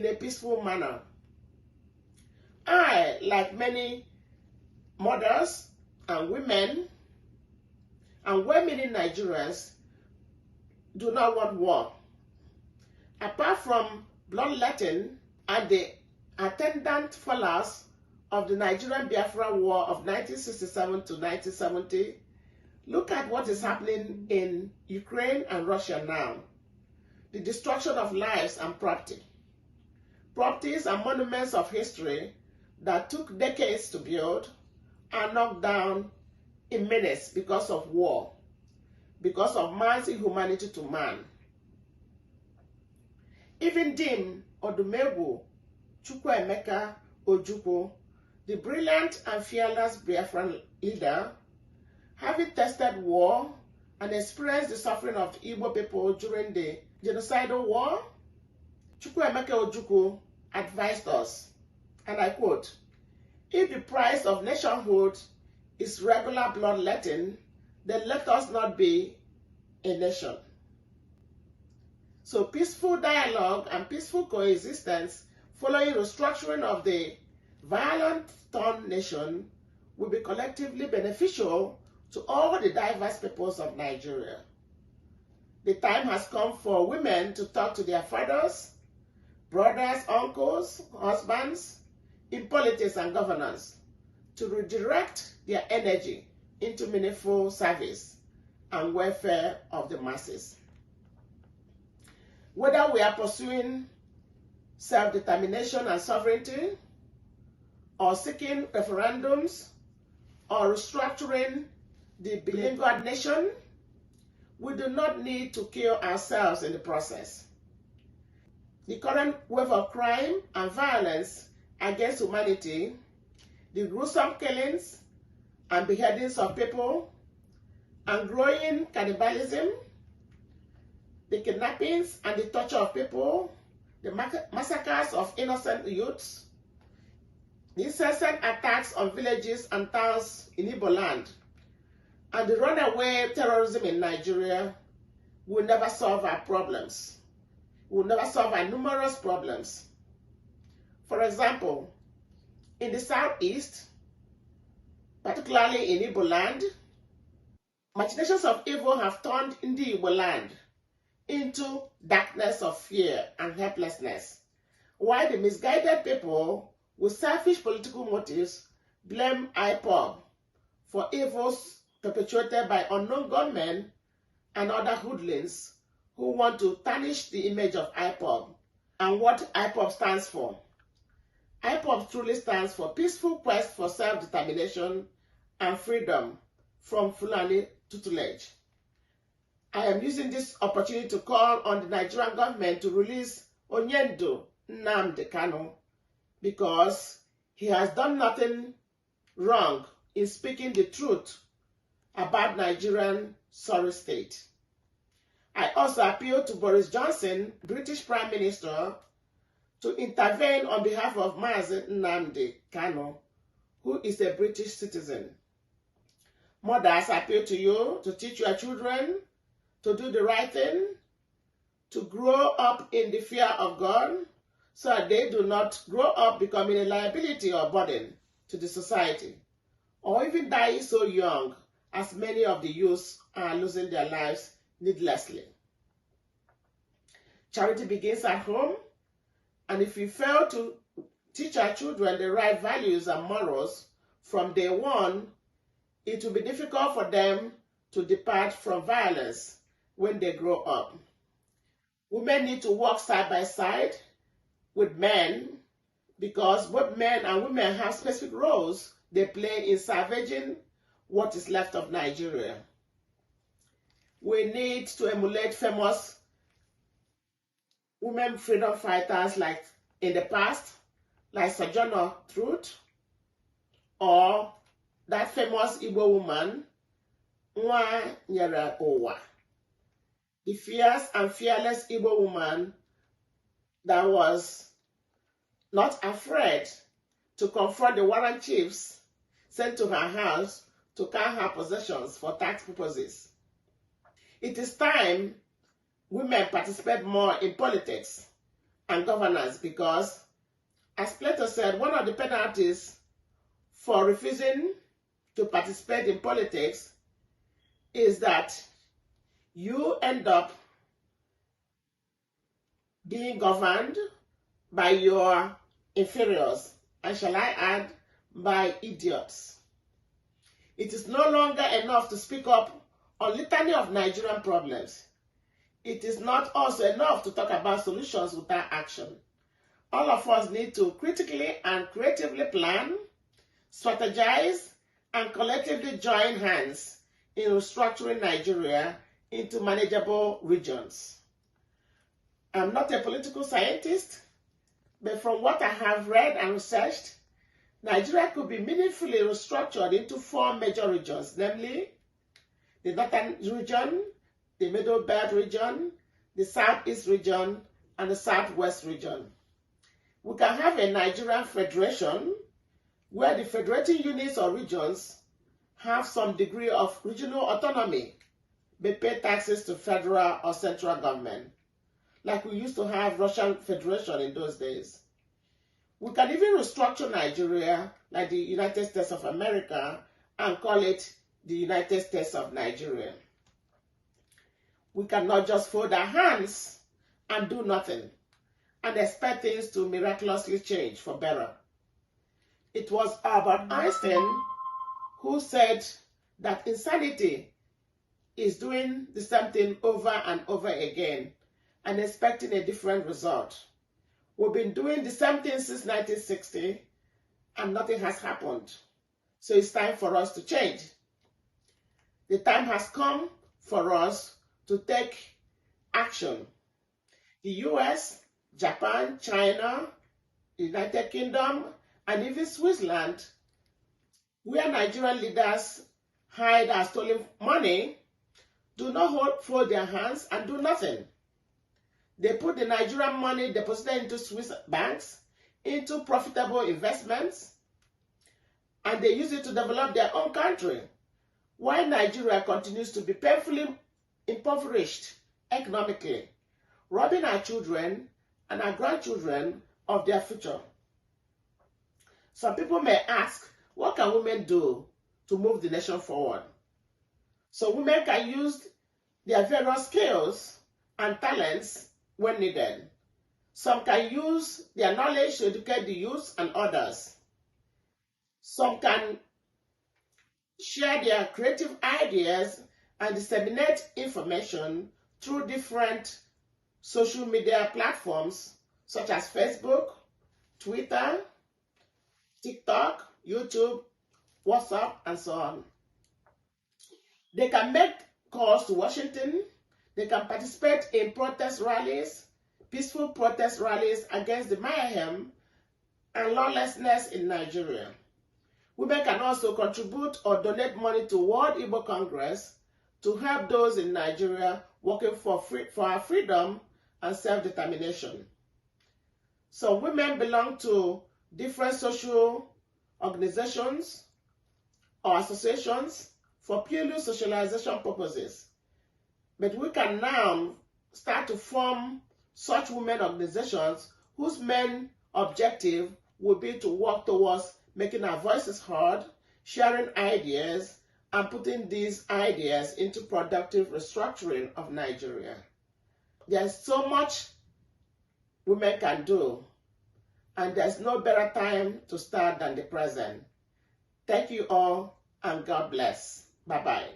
in a peaceful manner. I, like many mothers and women and well-meaning Nigerians, do not want war. Apart from bloodletting and the attendant fallout of the Nigerian Biafran War of 1967 to 1970, look at what is happening in Ukraine and Russia now. The destruction of lives and property. Properties and monuments of history that took decades to build are knocked down in minutes because of war, because of man's inhumanity to man. Even Dim Odumegwu Chukwuemeka Ojukwu, the brilliant and fearless Biafran leader, having tested war and experienced the suffering of the Igbo people during the genocidal war, Chukwuemeka Ojukwu advised us, and I quote, "If the price of nationhood is regular bloodletting, then let us not be a nation." So peaceful dialogue and peaceful coexistence following restructuring of the violent torn nation will be collectively beneficial to all the diverse peoples of Nigeria. The time has come for women to talk to their fathers, brothers, uncles, husbands in politics and governance, to redirect their energy into meaningful service and welfare of the masses. Whether we are pursuing self-determination and sovereignty, or seeking referendums, or restructuring the beleaguered nation, we do not need to kill ourselves in the process. The current wave of crime and violence against humanity, the gruesome killings and beheadings of people, and growing cannibalism, the kidnappings and the torture of people, the massacres of innocent youths, the incessant attacks on villages and towns in Igbo land, and the runaway terrorism in Nigeria will never solve our problems. Will never solve our numerous problems. For example, in the southeast, particularly in Igbo land, machinations of evil have turned the Igbo land into darkness of fear and helplessness, while the misguided people with selfish political motives blame IPOB for evils perpetuated by unknown gunmen and other hoodlums who want to tarnish the image of IPOB and what IPOB stands for. IPOB truly stands for Peaceful Quest for Self-Determination and Freedom from Fulani Tutelage. I am using this opportunity to call on the Nigerian government to release Onyendo Nnamdi Kanu, because he has done nothing wrong in speaking the truth about Nigerian sorry state. I also appeal to Boris Johnson, British Prime Minister, to intervene on behalf of Mazi Nnamdi Kanu, who is a British citizen. Mothers, I appeal to you to teach your children to do the right thing, to grow up in the fear of God, so that they do not grow up becoming a liability or burden to the society, or even die so young as many of the youths are losing their lives needlessly. Charity begins at home, and if we fail to teach our children the right values and morals from day one, it will be difficult for them to depart from violence when they grow up. Women need to work side by side with men, because both men and women have specific roles they play in salvaging what is left of Nigeria. We need to emulate famous women freedom fighters like in the past, like Sojourner Truth, or that famous Igbo woman, Nwa Nyere Owa, the fierce and fearless Igbo woman that was not afraid to confront the warrant chiefs sent to her house to count her possessions for tax purposes. It is time women participate more in politics and governance, because, as Plato said, one of the penalties for refusing to participate in politics is that you end up being governed by your inferiors, and shall I add, by idiots. It is no longer enough to speak up on litany of Nigerian problems. It is not also enough to talk about solutions without action. All of us need to critically and creatively plan, strategize, and collectively join hands in restructuring Nigeria into manageable regions. I'm not a political scientist, but from what I have read and researched, Nigeria could be meaningfully restructured into 4 major regions, namely the Northern region, the Middle Belt region, the Southeast region, and the Southwest region. We can have a Nigerian federation where the federating units or regions have some degree of regional autonomy, but pay taxes to federal or central government, like we used to have Russian Federation in those days. We can even restructure Nigeria like the United States of America and call it the United States of Nigeria. We cannot just fold our hands and do nothing and expect things to miraculously change for better. It was Albert Einstein who said that insanity is doing the same thing over and over again and expecting a different result. We've been doing the same thing since 1960 and nothing has happened. So it's time for us to change. The time has come for us to take action. The US, Japan, China, United Kingdom, and even Switzerland, where Nigerian leaders hide our stolen money, do not fold their hands and do nothing. They put the Nigerian money deposited into Swiss banks into profitable investments, and they use it to develop their own country, while Nigeria continues to be painfully impoverished economically, robbing our children and our grandchildren of their future. Some people may ask, what can women do to move the nation forward? So women can use their various skills and talents when needed. Some can use their knowledge to educate the youth and others. Some can share their creative ideas and disseminate information through different social media platforms such as Facebook, Twitter, TikTok, YouTube, WhatsApp, and so on. They can make calls to Washington. They can participate in protest rallies, peaceful protest rallies against the mayhem and lawlessness in Nigeria. Women can also contribute or donate money to World Igbo Congress to help those in Nigeria working for our freedom and self-determination. So women belong to different social organizations or associations for purely socialization purposes. But we can now start to form such women organizations whose main objective will be to work towards making our voices heard, sharing ideas, and putting these ideas into productive restructuring of Nigeria. There's so much women can do, and there's no better time to start than the present. Thank you all, and God bless. Bye-bye.